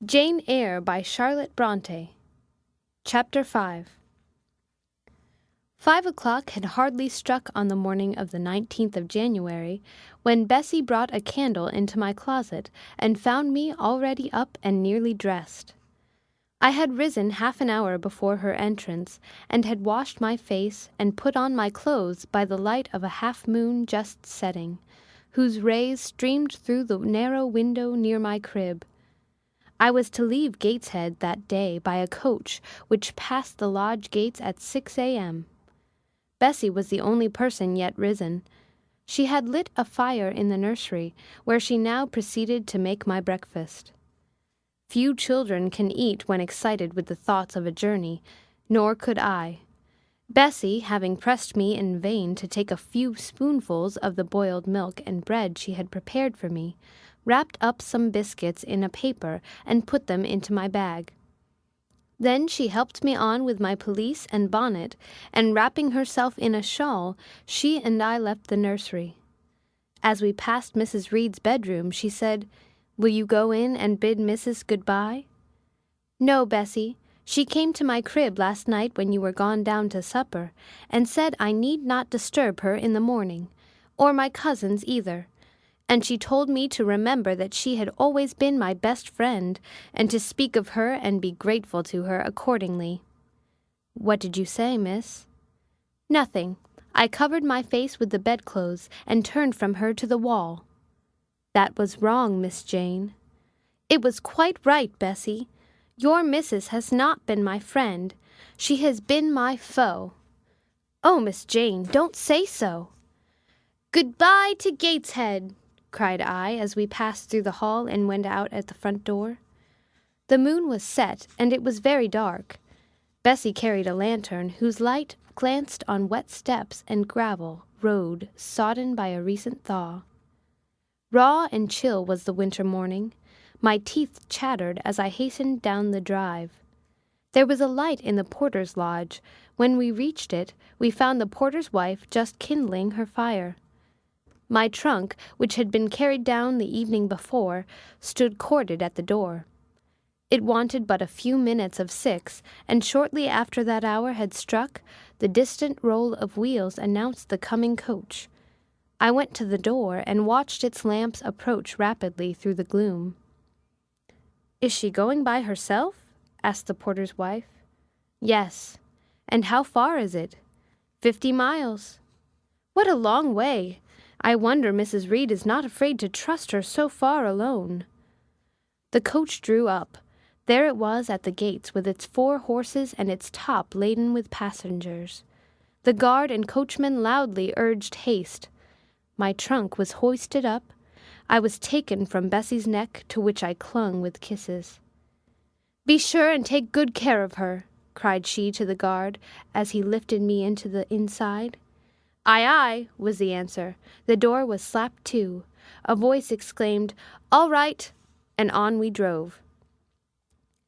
Jane Eyre by Charlotte Brontë. Chapter 5. 5 o'clock had hardly struck on the morning of the 19th of January when Bessie brought a candle into my closet and found me already up and nearly dressed. I had risen half an hour before her entrance, and had washed my face and put on my clothes by the light of a half-moon just setting, whose rays streamed through the narrow window near my crib. I was to leave Gateshead that day by a coach which passed the lodge gates at 6 a.m. Bessie was the only person yet risen. She had lit a fire in the nursery, where she now proceeded to make my breakfast. Few children can eat when excited with the thoughts of a journey, nor could I. Bessie, having pressed me in vain to take a few spoonfuls of the boiled milk and bread she had prepared for me, wrapped up some biscuits in a paper and put them into my bag. Then she helped me on with my pelisse and bonnet, and wrapping herself in a shawl, she and I left the nursery. As we passed Mrs. Reed's bedroom, she said, "Will you go in and bid Mrs. good-bye?" "No, Bessie. She came to my crib last night when you were gone down to supper, and said I need not disturb her in the morning, or my cousins either. And she told me to remember that she had always been my best friend, and to speak of her and be grateful to her accordingly." "What did you say, miss?" "Nothing. I covered my face with the bedclothes, and turned from her to the wall." "That was wrong, Miss Jane." "It was quite right, Bessie. Your missus has not been my friend. She has been my foe." "Oh, Miss Jane, don't say so." "Good-bye to Gateshead," cried I, as we passed through the hall and went out at the front door. The moon was set, and it was very dark. Bessie carried a lantern, whose light glanced on wet steps and gravel road sodden by a recent thaw. Raw and chill was the winter morning. My teeth chattered as I hastened down the drive. There was a light in the porter's lodge. When we reached it, we found the porter's wife just kindling her fire. My trunk, which had been carried down the evening before, stood corded at the door. It wanted but a few minutes of 6, and shortly after that hour had struck, the distant roll of wheels announced the coming coach. I went to the door and watched its lamps approach rapidly through the gloom. "Is she going by herself?" asked the porter's wife. "Yes." "And how far is it?" 50 miles. "What a long way! I wonder Mrs. Reed is not afraid to trust her so far alone." The coach drew up. There it was at the gates, with its 4 horses and its top laden with passengers. The guard and coachman loudly urged haste. My trunk was hoisted up. I was taken from Bessie's neck, to which I clung with kisses. "Be sure and take good care of her," cried she to the guard, as he lifted me into the inside. "Aye, aye," was the answer. The door was slapped to. A voice exclaimed, "All right," and on we drove.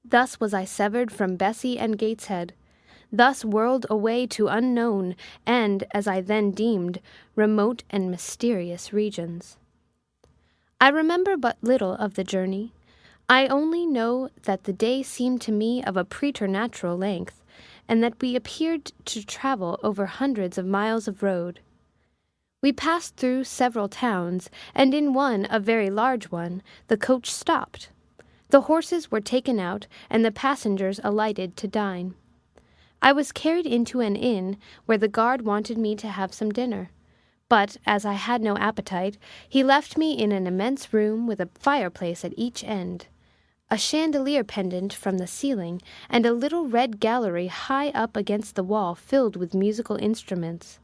Thus was I severed from Bessie and Gateshead. Thus whirled away to unknown and, as I then deemed, remote and mysterious regions. I remember but little of the journey. I only know that the day seemed to me of a preternatural length, and that we appeared to travel over hundreds of miles of road. We passed through several towns, and in one, a very large one, the coach stopped. The horses were taken out, and the passengers alighted to dine. I was carried into an inn, where the guard wanted me to have some dinner. But, as I had no appetite, he left me in an immense room with a fireplace at each end, a chandelier pendant from the ceiling, and a little red gallery high up against the wall filled with musical instruments.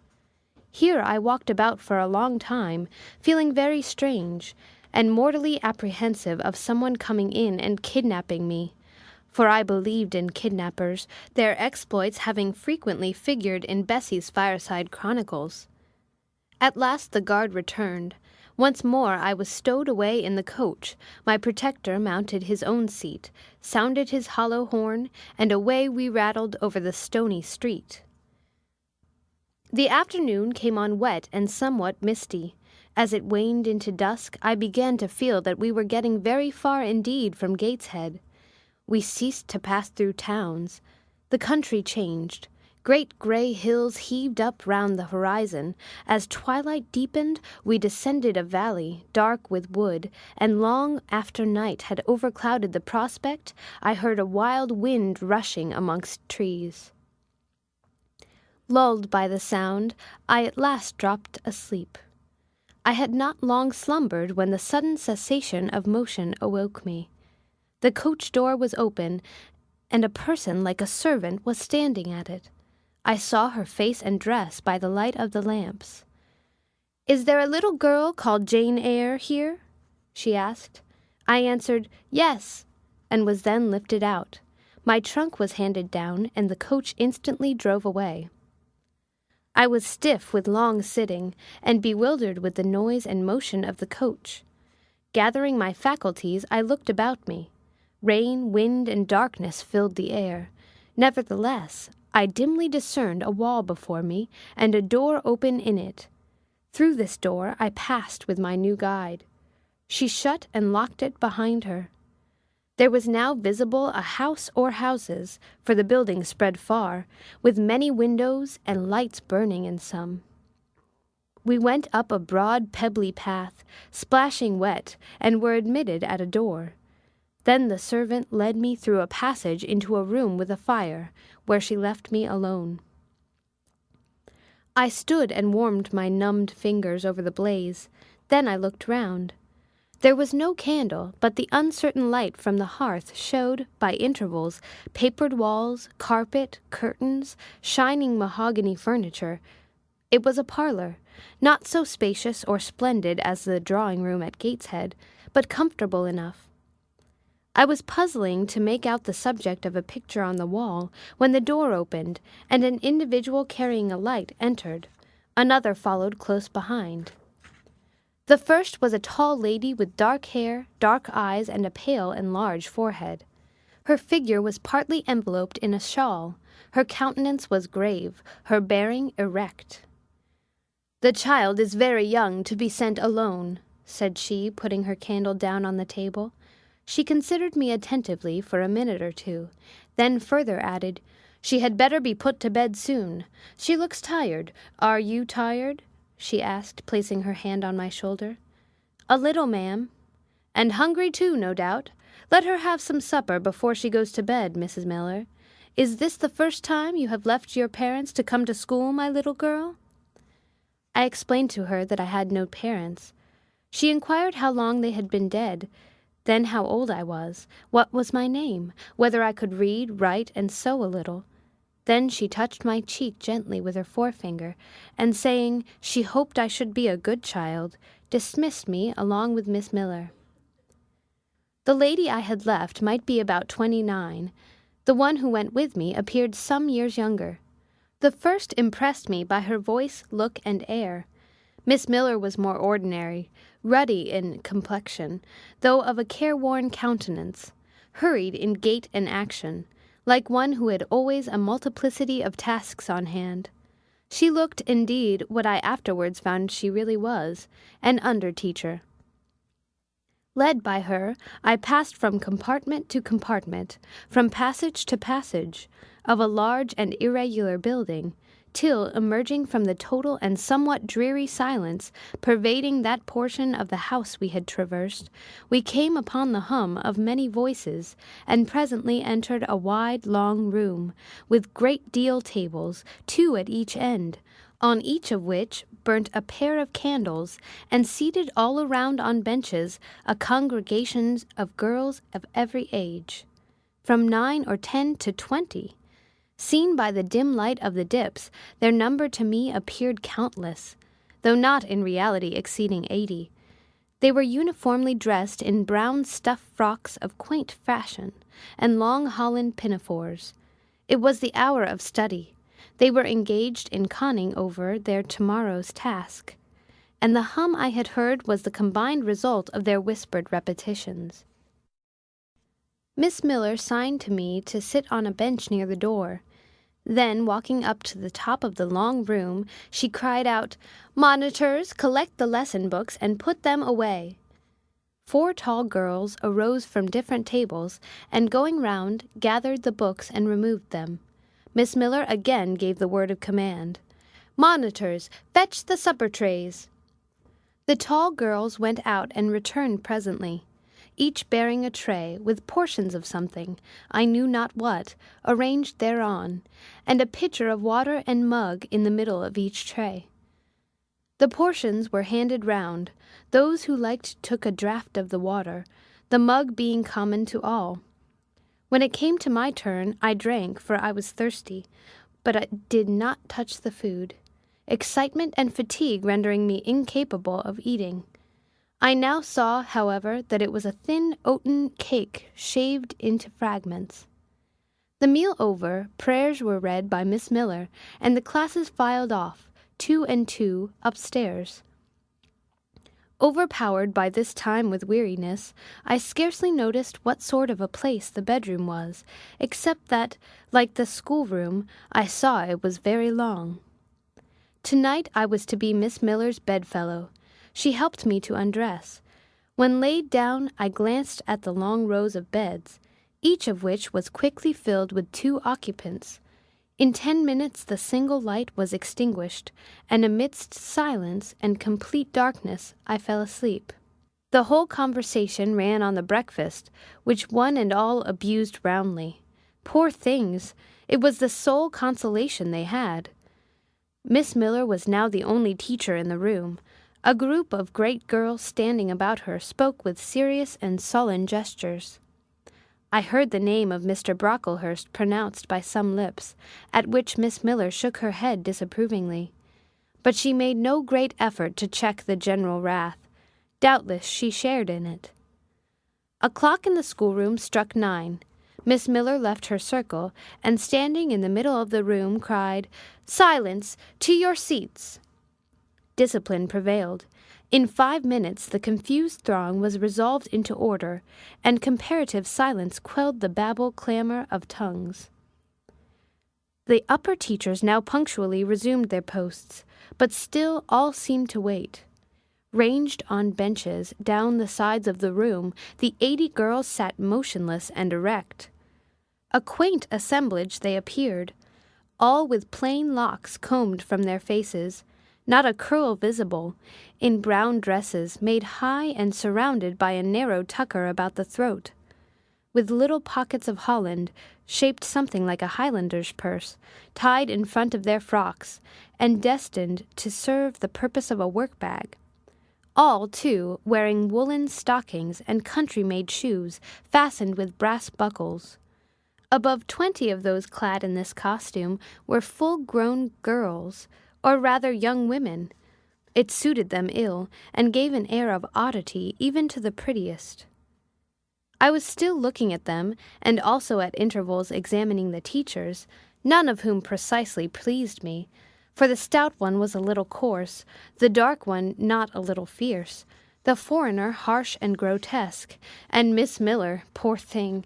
Here I walked about for a long time, feeling very strange, and mortally apprehensive of someone coming in and kidnapping me, for I believed in kidnappers, their exploits having frequently figured in Bessie's fireside chronicles. At last the guard returned. Once more I was stowed away in the coach. My protector mounted his own seat, sounded his hollow horn, and away we rattled over the stony street. The afternoon came on wet and somewhat misty. As it waned into dusk, I began to feel that we were getting very far indeed from Gateshead. We ceased to pass through towns. The country changed. Great gray hills heaved up round the horizon. As twilight deepened, we descended a valley, dark with wood, and long after night had overclouded the prospect, I heard a wild wind rushing amongst trees. Lulled by the sound, I at last dropped asleep. I had not long slumbered when the sudden cessation of motion awoke me. The coach door was open, and a person like a servant was standing at it. I saw her face and dress by the light of the lamps. "Is there a little girl called Jane Eyre here?" she asked. I answered, "Yes," and was then lifted out. My trunk was handed down, and the coach instantly drove away. I was stiff with long sitting, and bewildered with the noise and motion of the coach. Gathering my faculties, I looked about me. Rain, wind, and darkness filled the air. Nevertheless, I dimly discerned a wall before me, and a door open in it. Through this door I passed with my new guide. She shut and locked it behind her. There was now visible a house or houses, for the building spread far, with many windows and lights burning in some. We went up a broad pebbly path, splashing wet, and were admitted at a door. Then the servant led me through a passage into a room with a fire, where she left me alone. I stood and warmed my numbed fingers over the blaze. Then I looked round. There was no candle, but the uncertain light from the hearth showed, by intervals, papered walls, carpet, curtains, shining mahogany furniture. It was a parlor, not so spacious or splendid as the drawing-room at Gateshead, but comfortable enough. I was puzzling to make out the subject of a picture on the wall when the door opened, and an individual carrying a light entered. Another followed close behind. The first was a tall lady with dark hair, dark eyes, and a pale and large forehead. Her figure was partly enveloped in a shawl. Her countenance was grave, her bearing erect. "The child is very young to be sent alone," said she, putting her candle down on the table. She considered me attentively for a minute or two, then further added, "She had better be put to bed soon. She looks tired. Are you tired?" she asked, placing her hand on my shoulder. "A little, ma'am." "And hungry too, no doubt. Let her have some supper before she goes to bed, Mrs. Miller. Is this the first time you have left your parents to come to school, my little girl?" I explained to her that I had no parents. She inquired how long they had been dead, then how old I was, what was my name, whether I could read, write, and sew a little. Then she touched my cheek gently with her forefinger, and saying she hoped I should be a good child, dismissed me along with Miss Miller. The lady I had left might be about 29. The one who went with me appeared some years younger. The first impressed me by her voice, look, and air. Miss Miller was more ordinary, ruddy in complexion, though of a careworn countenance, hurried in gait and action, like one who had always a multiplicity of tasks on hand. She looked, indeed, what I afterwards found she really was, an under-teacher. Led by her, I passed from compartment to compartment, from passage to passage, of a large and irregular building, till, emerging from the total and somewhat dreary silence pervading that portion of the house we had traversed, we came upon the hum of many voices, and presently entered a wide, long room, with great deal tables, 2 at each end, on each of which burnt a pair of candles, and seated all around on benches a congregation of girls of every age, from 9 or 10 to 20. Seen by the dim light of the dips, their number to me appeared countless, though not in reality exceeding 80. They were uniformly dressed in brown stuff frocks of quaint fashion, and long holland pinafores. It was the hour of study. They were engaged in conning over their tomorrow's task, and the hum I had heard was the combined result of their whispered repetitions. Miss Miller signed to me to sit on a bench near the door. Then, walking up to the top of the long room, she cried out, "Monitors, collect the lesson books and put them away." 4 tall girls arose from different tables, and going round, gathered the books and removed them. Miss Miller again gave the word of command. "Monitors, fetch the supper trays." The tall girls went out and returned presently, each bearing a tray with portions of something, I knew not what, arranged thereon, and a pitcher of water and mug in the middle of each tray. The portions were handed round. Those who liked took a draught of the water, the mug being common to all. When it came to my turn, I drank, for I was thirsty, but I did not touch the food, excitement and fatigue rendering me incapable of eating. I now saw, however, that it was a thin oaten cake shaved into fragments. The meal over, prayers were read by Miss Miller, and the classes filed off, 2 and 2, upstairs. Overpowered by this time with weariness, I scarcely noticed what sort of a place the bedroom was, except that, like the schoolroom, I saw it was very long. Tonight I was to be Miss Miller's bedfellow. She helped me to undress. When laid down, I glanced at the long rows of beds, each of which was quickly filled with 2 occupants. In 10 minutes the single light was extinguished, and amidst silence and complete darkness I fell asleep. The whole conversation ran on the breakfast, which one and all abused roundly. Poor things! It was the sole consolation they had. Miss Miller was now the only teacher in the room. A group of great girls standing about her spoke with serious and sullen gestures. I heard the name of Mr. Brocklehurst pronounced by some lips, at which Miss Miller shook her head disapprovingly. But she made no great effort to check the general wrath. Doubtless she shared in it. A clock in the schoolroom struck 9. Miss Miller left her circle, and standing in the middle of the room cried, "Silence! To your seats!" Discipline prevailed. In 5 minutes the confused throng was resolved into order, and comparative silence quelled the babble-clamor of tongues. The upper teachers now punctually resumed their posts, but still all seemed to wait. Ranged on benches down the sides of the room, the 80 girls sat motionless and erect. A quaint assemblage they appeared, all with plain locks combed from their faces, not a curl visible, in brown dresses made high and surrounded by a narrow tucker about the throat, with little pockets of holland, shaped something like a Highlander's purse, tied in front of their frocks, and destined to serve the purpose of a work-bag. All, too, wearing woolen stockings and country-made shoes fastened with brass buckles. Above 20 of those clad in this costume were full-grown girls, or rather young women. It suited them ill, and gave an air of oddity even to the prettiest. I was still looking at them, and also at intervals examining the teachers, none of whom precisely pleased me, for the stout one was a little coarse, the dark one not a little fierce, the foreigner harsh and grotesque, and Miss Miller, poor thing,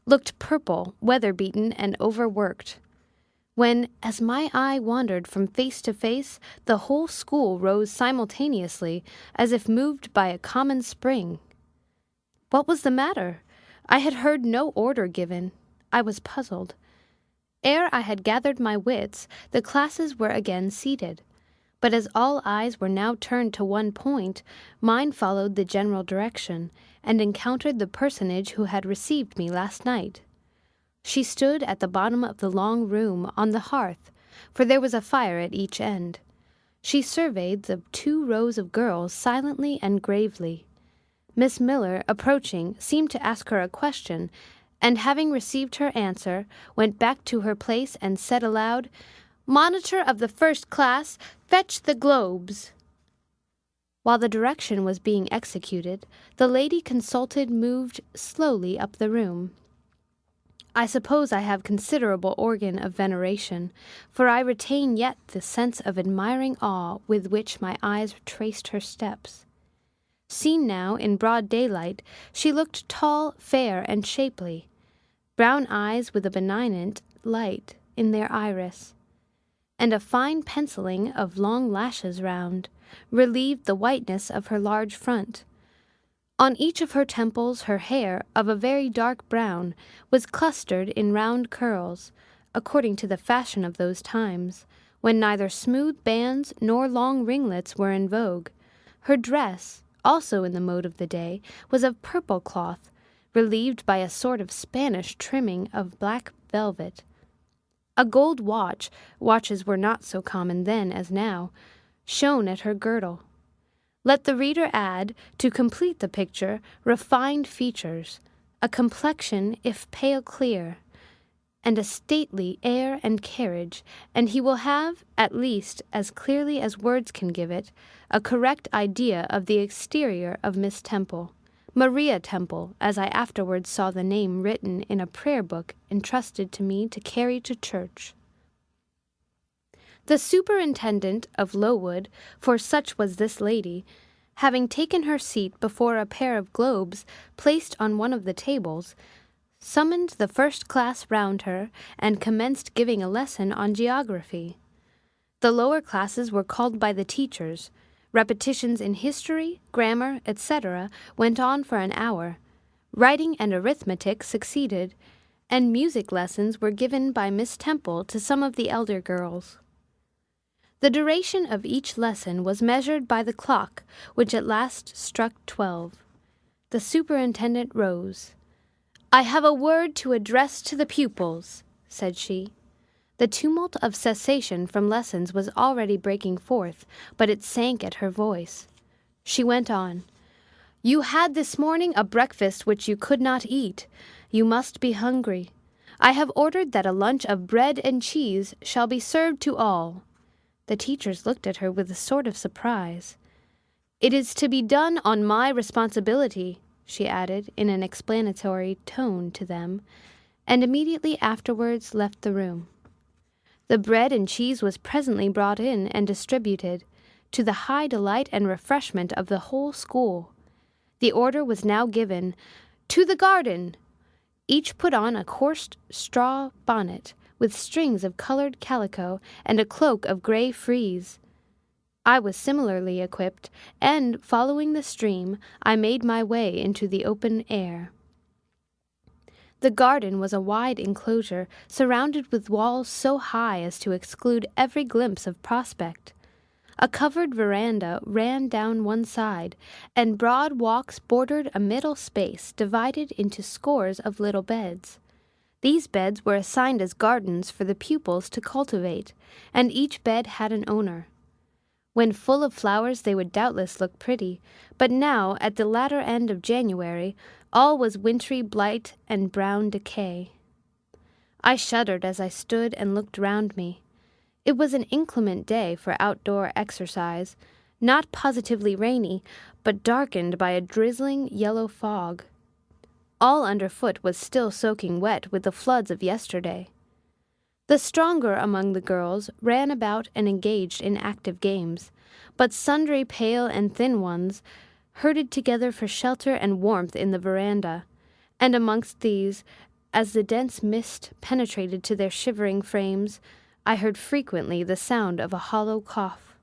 looked purple, weather-beaten, and overworked. When, as my eye wandered from face to face, the whole school rose simultaneously, as if moved by a common spring. What was the matter? I had heard no order given. I was puzzled. Ere I had gathered my wits, the classes were again seated. But as all eyes were now turned to one point, mine followed the general direction, and encountered the personage who had received me last night. She stood at the bottom of the long room on the hearth, for there was a fire at each end. She surveyed the 2 rows of girls silently and gravely. Miss Miller, approaching, seemed to ask her a question, and having received her answer, went back to her place and said aloud, "Monitor of the first class, fetch the globes." While the direction was being executed, the lady consulted moved slowly up the room. I suppose I have considerable organ of veneration, for I retain yet the sense of admiring awe with which my eyes traced her steps. Seen now in broad daylight, she looked tall, fair, and shapely, brown eyes with a benignant light in their iris, and a fine penciling of long lashes round, relieved the whiteness of her large front. On each of her temples her hair, of a very dark brown, was clustered in round curls, according to the fashion of those times, when neither smooth bands nor long ringlets were in vogue. Her dress, also in the mode of the day, was of purple cloth, relieved by a sort of Spanish trimming of black velvet. A gold watch, watches were not so common then as now, shone at her girdle. Let the reader add, to complete the picture, refined features, a complexion, if pale clear, and a stately air and carriage, and he will have, at least, as clearly as words can give it, a correct idea of the exterior of Miss Temple, Maria Temple, as I afterwards saw the name written in a prayer book entrusted to me to carry to church. The superintendent of Lowood, for such was this lady, having taken her seat before a pair of globes placed on one of the tables, summoned the first class round her, and commenced giving a lesson on geography. The lower classes were called by the teachers. Repetitions in history, grammar, etc., went on for an hour. Writing and arithmetic succeeded, and music lessons were given by Miss Temple to some of the elder girls. The duration of each lesson was measured by the clock, which at last struck 12. The superintendent rose. "I have a word to address to the pupils," said she. The tumult of cessation from lessons was already breaking forth, but it sank at her voice. She went on. "You had this morning a breakfast which you could not eat. You must be hungry. I have ordered that a lunch of bread and cheese shall be served to all." The teachers looked at her with a sort of surprise. "It is to be done on my responsibility," she added in an explanatory tone to them, and immediately afterwards left the room. The bread and cheese was presently brought in and distributed, to the high delight and refreshment of the whole school. The order was now given, "To the garden!" Each put on a coarse straw bonnet, with strings of colored calico, and a cloak of gray frieze. I was similarly equipped, and, following the stream, I made my way into the open air. The garden was a wide enclosure, surrounded with walls so high as to exclude every glimpse of prospect. A covered veranda ran down one side, and broad walks bordered a middle space divided into scores of little beds. These beds were assigned as gardens for the pupils to cultivate, and each bed had an owner. When full of flowers they would doubtless look pretty, but now, at the latter end of January, all was wintry blight and brown decay. I shuddered as I stood and looked round me. It was an inclement day for outdoor exercise, not positively rainy, but darkened by a drizzling yellow fog. All underfoot was still soaking wet with the floods of yesterday. The stronger among the girls ran about and engaged in active games, but sundry pale and thin ones herded together for shelter and warmth in the veranda, and amongst these, as the dense mist penetrated to their shivering frames, I heard frequently the sound of a hollow cough.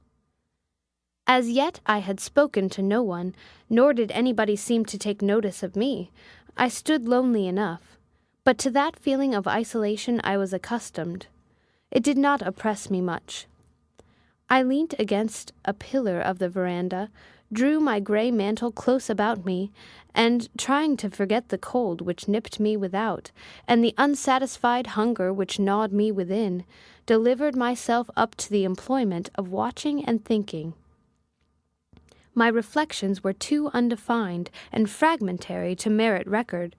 As yet I had spoken to no one, nor did anybody seem to take notice of me. I stood lonely enough, but to that feeling of isolation I was accustomed. It did not oppress me much. I leant against a pillar of the veranda, drew my gray mantle close about me, and, trying to forget the cold which nipped me without, and the unsatisfied hunger which gnawed me within, delivered myself up to the employment of watching and thinking. My reflections were too undefined and fragmentary to merit record.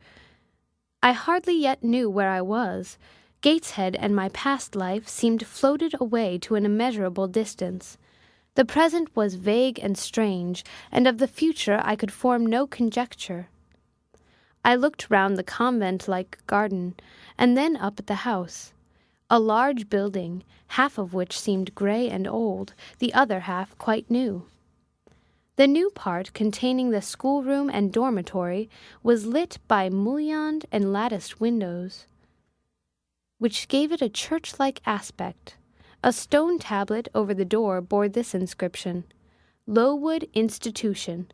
I hardly yet knew where I was. Gateshead and my past life seemed floated away to an immeasurable distance. The present was vague and strange, and of the future I could form no conjecture. I looked round the convent-like garden, and then up at the house. A large building, half of which seemed gray and old, the other half quite new. The new part, containing the schoolroom and dormitory, was lit by mullioned and latticed windows, which gave it a church-like aspect. A stone tablet over the door bore this inscription, "Lowood Institution."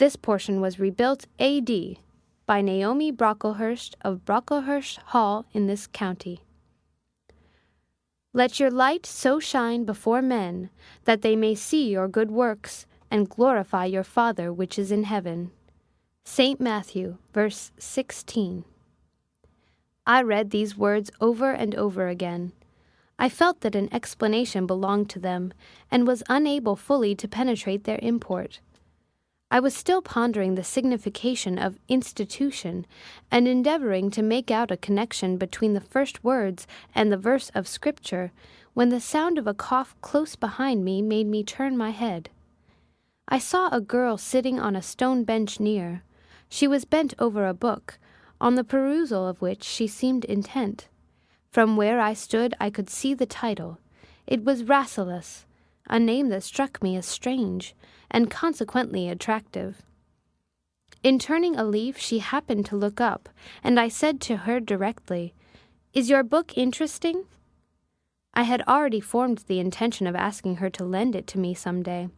This portion was rebuilt A.D. by Naomi Brocklehurst of Brocklehurst Hall in this county. Let your light so shine before men, that they may see your good works, and glorify your Father which is in heaven. St. Matthew, verse 16. I read these words over and over again. I felt that an explanation belonged to them, and was unable fully to penetrate their import. I was still pondering the signification of institution, and endeavoring to make out a connection between the first words and the verse of Scripture, when the sound of a cough close behind me made me turn my head. I saw a girl sitting on a stone bench near. She was bent over a book, on the perusal of which she seemed intent. From where I stood I could see the title. It was Rasselas, a name that struck me as strange, and consequently attractive. In turning a leaf she happened to look up, and I said to her directly, "Is your book interesting?" I had already formed the intention of asking her to lend it to me some day.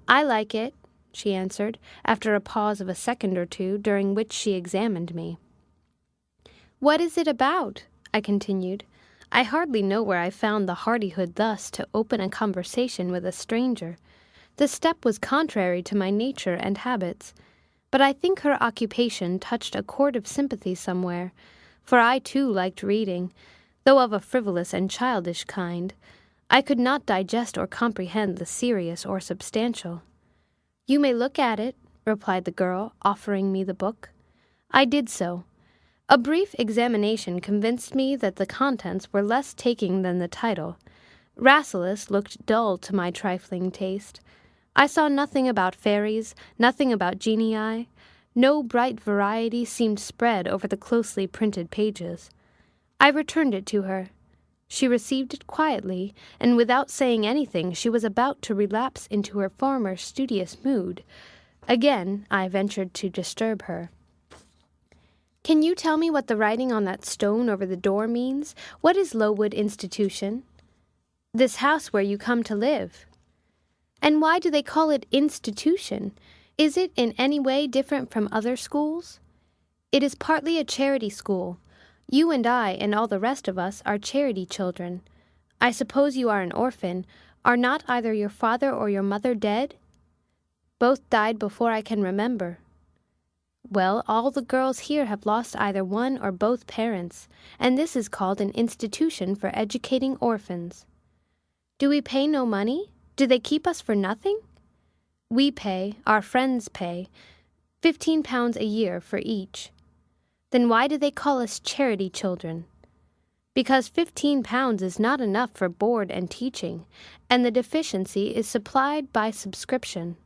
"I like it," she answered, after a pause of a second or two, during which she examined me. "What is it about?" I continued. I hardly know where I found the hardihood thus to open a conversation with a stranger. The step was contrary to my nature and habits, but I think her occupation touched a chord of sympathy somewhere, for I too liked reading, though of a frivolous and childish kind. I could not digest or comprehend the serious or substantial. "You may look at it," replied the girl, offering me the book. I did so. A brief examination convinced me that the contents were less taking than the title. Rasselas looked dull to my trifling taste. I saw nothing about fairies, nothing about genii. No bright variety seemed spread over the closely printed pages. I returned it to her. She received it quietly, and without saying anything she was about to relapse into her former studious mood. Again I ventured to disturb her. "Can you tell me what the writing on that stone over the door means? What is Lowood Institution?" "This house where you come to live." "And why do they call it institution? Is it in any way different from other schools?" "It is partly a charity school. You and I and all the rest of us are charity children. I suppose you are an orphan. Are not either your father or your mother dead?" "Both died before I can remember." "Well, all the girls here have lost either one or both parents, and this is called an institution for educating orphans." "Do we pay no money? Do they keep us for nothing?" "We pay, our friends pay, £15 a year for each." "Then why do they call us charity children?" "Because £15 is not enough for board and teaching, and the deficiency is supplied by subscription."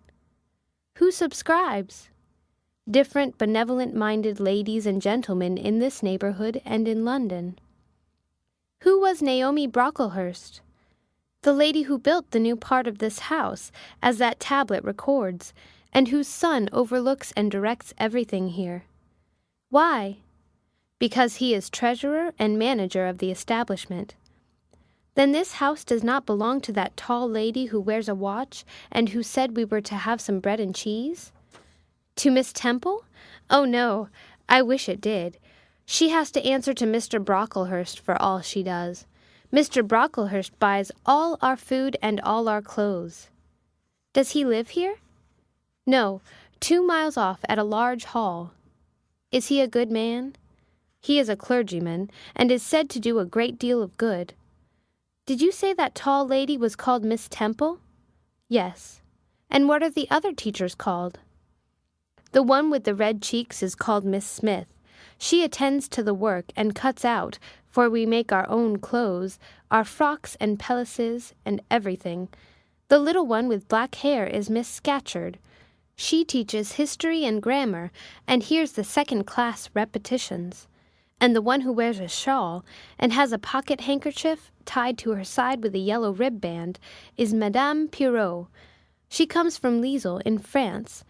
"Who subscribes?" "Different benevolent-minded ladies and gentlemen in this neighborhood and in London." "Who was Naomi Brocklehurst?" "The lady who built the new part of this house, as that tablet records, and whose son overlooks and directs everything here." "Why?" "Because he is treasurer and manager of the establishment." "Then this house does not belong to that tall lady who wears a watch, and who said we were to have some bread and cheese?" "To Miss Temple? Oh, no, I wish it did. She has to answer to Mr. Brocklehurst for all she does. Mr. Brocklehurst buys all our food and all our clothes." "Does he live here?" "No, 2 miles off at a large hall." "Is he a good man?" "He is a clergyman, and is said to do a great deal of good." "Did you say that tall lady was called Miss Temple?" "Yes." "And what are the other teachers called?" "The one with the red cheeks is called Miss Smith. She attends to the work and cuts out, for we make our own clothes, our frocks and pelisses and everything. The little one with black hair is Miss Scatcherd. She teaches history and grammar, and hears the second-class repetitions. And the one who wears a shawl, and has a pocket handkerchief tied to her side with a yellow ribband, is Madame Pirot. She comes from Lisle in France,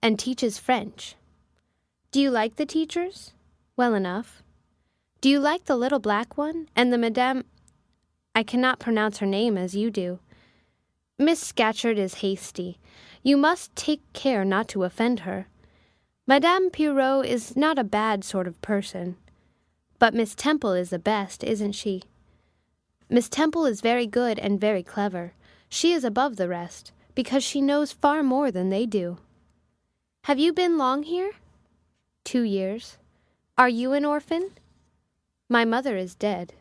and teaches French." "Do you like the teachers?" "Well enough." "Do you like the little black one, and the Madame—" "I cannot pronounce her name as you do." "Miss Scatcherd is hasty. You must take care not to offend her. Madame Pierrot is not a bad sort of person. But Miss Temple is the best, isn't she? Miss Temple is very good and very clever. She is above the rest, because she knows far more than they do. Have you been long here? 2 years. Are you an orphan? My mother is dead.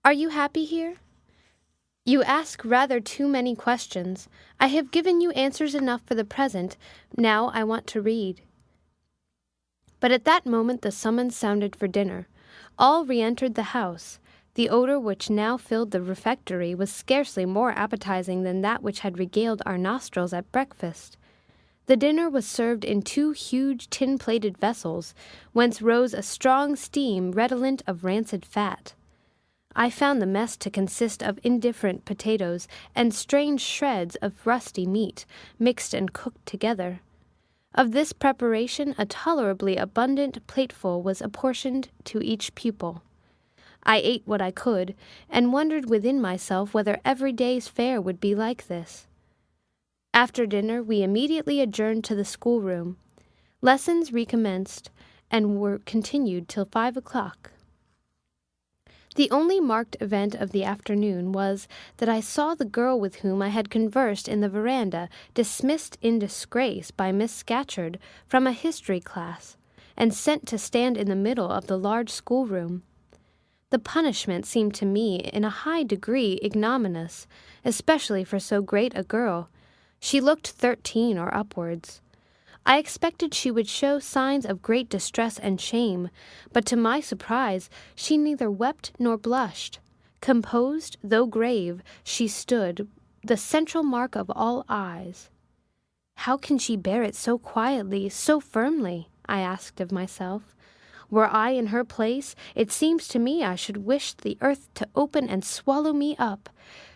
Are you happy here? You ask rather too many questions. I have given you answers enough for the present. Now I want to read. But at that moment the summons sounded for dinner. All re-entered the house. The odor which now filled the refectory was scarcely more appetizing than that which had regaled our nostrils at breakfast. The dinner was served in 2 huge tin-plated vessels, whence rose a strong steam redolent of rancid fat. I found the mess to consist of indifferent potatoes and strange shreds of rusty meat, mixed and cooked together. Of this preparation a tolerably abundant plateful was apportioned to each pupil. I ate what I could, and wondered within myself whether every day's fare would be like this. After dinner we immediately adjourned to the schoolroom. Lessons recommenced, and were continued till 5 o'clock. The only marked event of the afternoon was that I saw the girl with whom I had conversed in the veranda dismissed in disgrace by Miss Scatcherd from a history class, and sent to stand in the middle of the large schoolroom. The punishment seemed to me in a high degree ignominious, especially for so great a girl. She looked 13 or upwards. I expected she would show signs of great distress and shame, but to my surprise she neither wept nor blushed. Composed, though grave, she stood, the central mark of all eyes. How can she bear it so quietly, so firmly? I asked of myself. Were I in her place, it seems to me I should wish the earth to open and swallow me up.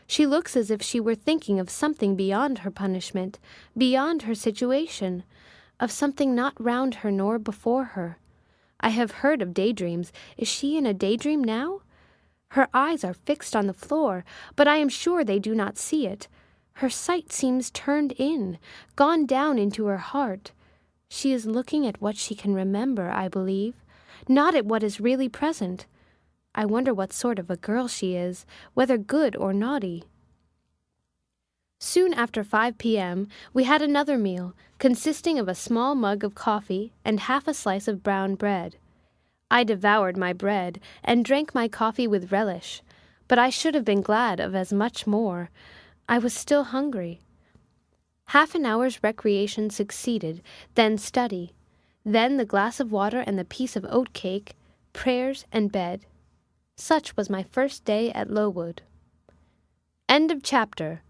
She looks as if she were thinking of something beyond her punishment, beyond her situation, of something not round her nor before her. I have heard of daydreams. Is she in a daydream now? Her eyes are fixed on the floor, but I am sure they do not see it. Her sight seems turned in, gone down into her heart. She is looking at what she can remember, I believe, not at what is really present. I wonder what sort of a girl she is, whether good or naughty. Soon after 5 p.m. we had another meal, consisting of a small mug of coffee and half a slice of brown bread. I devoured my bread and drank my coffee with relish, but I should have been glad of as much more. I was still hungry. Half an hour's recreation succeeded, then study, then the glass of water and the piece of oat cake, prayers and bed. Such was my first day at Lowood. End of chapter.